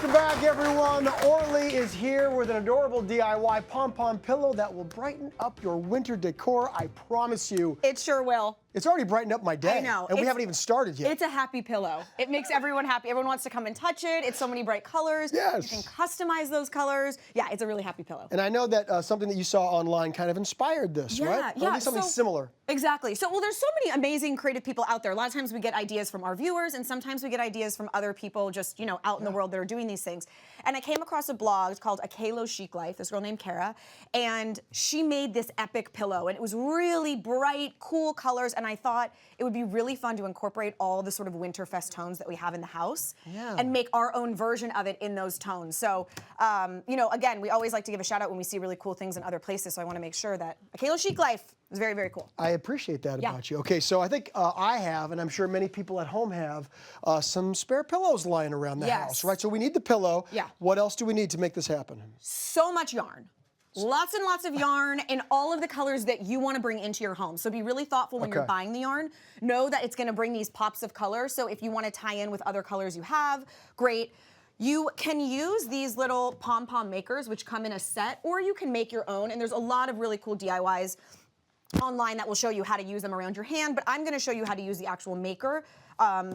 Welcome back, everyone. Orly is here with an adorable DIY pom-pom pillow that will brighten up your winter decor. I promise you. It sure will. It's already brightened up my day. I know. And we haven't even started yet. It's a happy pillow. It makes everyone happy. Everyone wants to come and touch it. It's so many bright colors. Yes. You can customize those colors. Yeah, it's a really happy pillow. And I know that something that you saw online kind of inspired this, right? Or at least something similar. Exactly. So, well, there's so many amazing creative people out there. A lot of times we get ideas from our viewers, and sometimes we get ideas from other people just, you know, out in the world that are doing these things. And I came across a blog called A Kalo Chic Life, this girl named Kara, and she made this epic pillow, and it was really bright, cool colors, and I thought it would be really fun to incorporate all the sort of Winterfest tones that we have in the house and make our own version of it in those tones. So, you know, again, we always like to give a shout out when we see really cool things in other places, so I want to make sure that A Kalo Chic Life is very, very cool. I appreciate that about you. Okay, so I think I have, and I'm sure many people at home have, some spare pillows lying around the house, right? So we need the pillow. Yeah. What else do we need to make this happen? So much yarn. Lots and lots of yarn in all of the colors that you want to bring into your home. So be really thoughtful when you're buying the yarn. Know that it's going to bring these pops of color. So if you want to tie in with other colors you have, great. You can use these little Pom-Pom Makers, which come in a set, or you can make your own. And there's a lot of really cool DIYs online that will show you how to use them around your hand, but I'm going to show you how to use the actual maker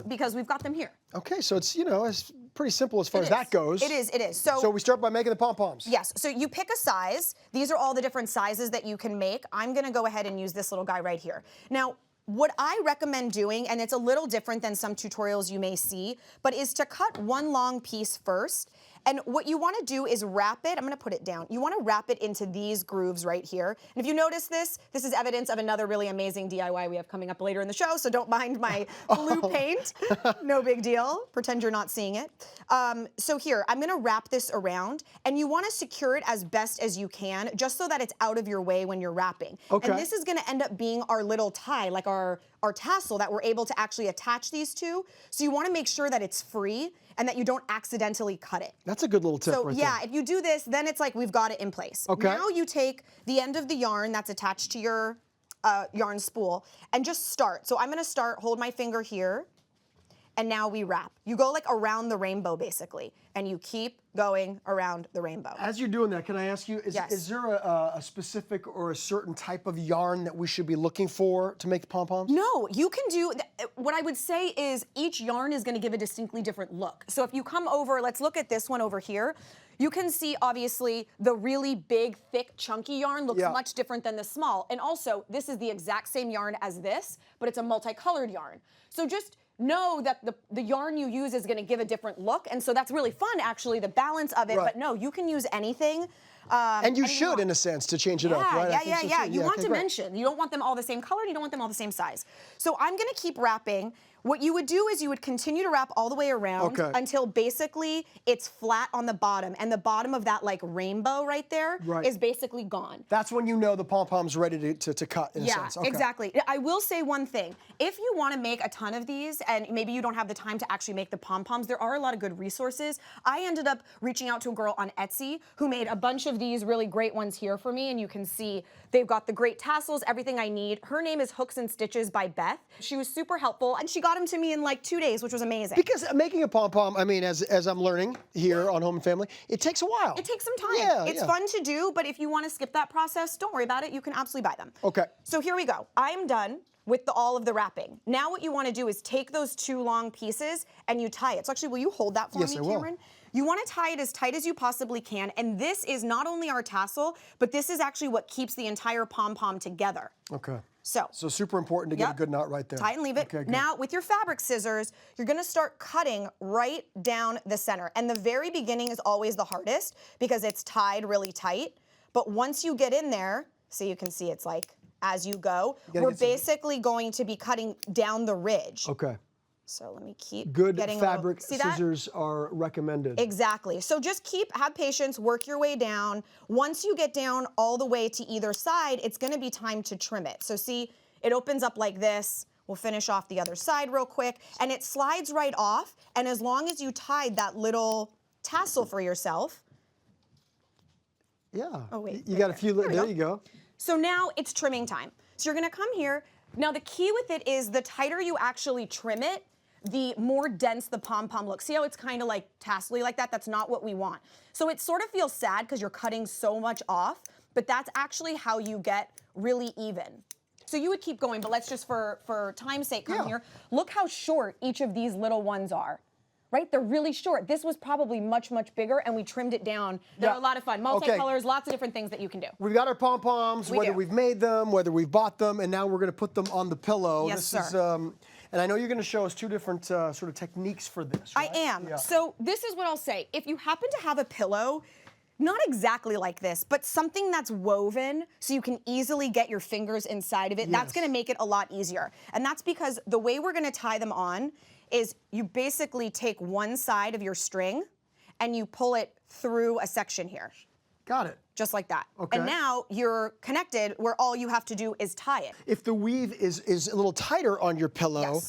because we've got them here. Okay, so it's, you know, it's pretty simple as far as that goes. It is, it is. So we start by making the pom-poms. Yes, so you pick a size. These are all the different sizes that you can make. I'm going to go ahead and use this little guy right here. Now, what I recommend doing, and it's a little different than some tutorials you may see, but is to cut one long piece first. And what you want to do is wrap it, I'm going to put it down, you want to wrap it into these grooves right here. And if you notice this is evidence of another really amazing DIY we have coming up later in the show, so don't mind my blue paint. No big deal. Pretend you're not seeing it. So here, I'm going to wrap this around, and you want to secure it as best as you can, just so that it's out of your way when you're wrapping. Okay. And this is going to end up being our little tie, like our tassel that we're able to actually attach these to. So you want to make sure that it's free and that you don't accidentally cut it. That's a good little tip right there. If you do this, then it's like we've got it in place. Okay. Now you take the end of the yarn that's attached to your yarn spool and just start. So I'm going to start, hold my finger here, and now we wrap. You go like around the rainbow basically, and you keep going around the rainbow. As you're doing that, can I ask you, is there a specific or a certain type of yarn that we should be looking for to make the pom-poms? No, you can do, what I would say is each yarn is gonna give a distinctly different look. So if you come over, let's look at this one over here. You can see, obviously, the really big, thick, chunky yarn looks much different than the small. And also, this is the exact same yarn as this, but it's a multicolored yarn. So just know that the yarn you use is going to give a different look, and so that's really fun, actually, the balance of it. But no, you can use anything. And you should, in a sense, to change it up, right? Yeah. You want dimension. You don't want them all the same color, and you don't want them all the same size. So I'm going to keep wrapping. What you would do is you would continue to wrap all the way around until basically it's flat on the bottom, and the bottom of that like rainbow right there is basically gone. That's when you know the pom-pom's ready to cut, in a sense. Yeah, exactly. I will say one thing. If you want to make a ton of these, and maybe you don't have the time to actually make the pom-poms, there are a lot of good resources. I ended up reaching out to a girl on Etsy who made a bunch of these really great ones here for me, and you can see they've got the great tassels, everything I need. Her name is Hooks and Stitches by Beth. She was super helpful, and she got them to me in like 2 days, which was amazing. Because making a pom-pom, I mean, as I'm learning here on Home and Family, it takes a while. It takes some time. It's fun to do, but if you want to skip that process, don't worry about it. You can absolutely buy them. Okay. So here we go. I am done with all of the wrapping. Now what you want to do is take those two long pieces and you tie it. So actually, will you hold that for me, Cameron? Will. You want to tie it as tight as you possibly can, and this is not only our tassel, but this is actually what keeps the entire pom-pom together. Okay. So super important to get a good knot right there. Tie and leave it. Okay, now with your fabric scissors, you're gonna start cutting right down the center. And the very beginning is always the hardest because it's tied really tight. But once you get in there, so you can see it's like as you go, we're basically going to be cutting down the ridge. Okay. So let me keep getting fabric scissors are recommended. Exactly. So just have patience, work your way down. Once you get down all the way to either side, it's going to be time to trim it. So see, it opens up like this. We'll finish off the other side real quick, and it slides right off. And as long as you tied that little tassel for yourself. Yeah. Oh wait. You got a few. There you go. So now it's trimming time. So you're going to come here. Now the key with it is the tighter you actually trim it, the more dense the pom-pom looks. See how it's kind of like tassely like that? That's not what we want. So it sort of feels sad because you're cutting so much off, but that's actually how you get really even. So you would keep going, but let's just for time's sake come here. Look how short each of these little ones are. Right? They're really short. This was probably much, much bigger, and we trimmed it down. They're a lot of fun. Multicolors, lots of different things that you can do. We've got our pom-poms, whether we've made them, whether we've bought them, and now we're going to put them on the pillow. Yes, this sir. Is, and I know you're going to show us two different sort of techniques for this, right? I am. Yeah. So this is what I'll say. If you happen to have a pillow, not exactly like this, but something that's woven so you can easily get your fingers inside of it, that's going to make it a lot easier. And that's because the way we're going to tie them on is you basically take one side of your string and you pull it through a section here. Got it. Just like that. Okay. And now you're connected where all you have to do is tie it. If the weave is a little tighter on your pillow,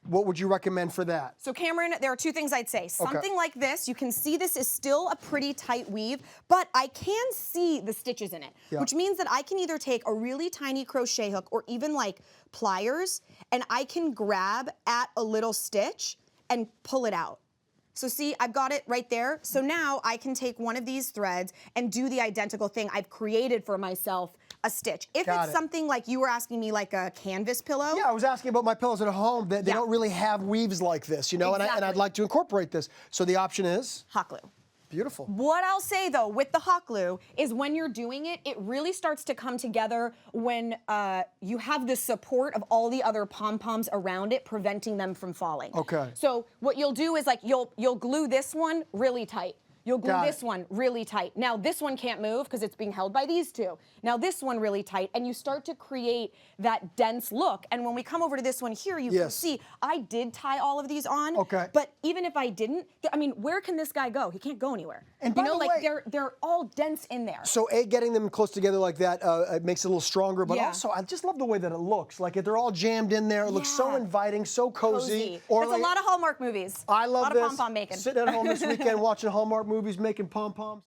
what would you recommend for that? So Cameron, there are two things I'd say. Something like this, you can see this is still a pretty tight weave, but I can see the stitches in it, which means that I can either take a really tiny crochet hook or even like pliers, and I can grab at a little stitch and pull it out. So see, I've got it right there. So now I can take one of these threads and do the identical thing. I've created for myself a stitch. If it's something like you were asking me, like a canvas pillow. Yeah, I was asking about my pillows at home. They don't really have weaves like this, you know, and I'd like to incorporate this. So the option is? Hot glue. Beautiful. What I'll say though with the hot glue is when you're doing it, it really starts to come together when you have the support of all the other pom-poms around it, preventing them from falling. Okay. So what you'll do is like you'll glue this one really tight. You'll glue this one really tight. Now this one can't move because it's being held by these two. Now this one really tight, and you start to create that dense look. And when we come over to this one here, you can see I did tie all of these on. Okay. But even if I didn't, I mean, where can this guy go? He can't go anywhere. And you by know, the like way, they're all dense in there. So getting them close together like that, it makes it a little stronger, but also I just love the way that it looks. Like they're all jammed in there. It looks so inviting, so cozy. There's a lot of Hallmark movies. I love this. A lot of this. pom-pom making. Sitting at home this weekend watching Hallmark movies, making pom-poms.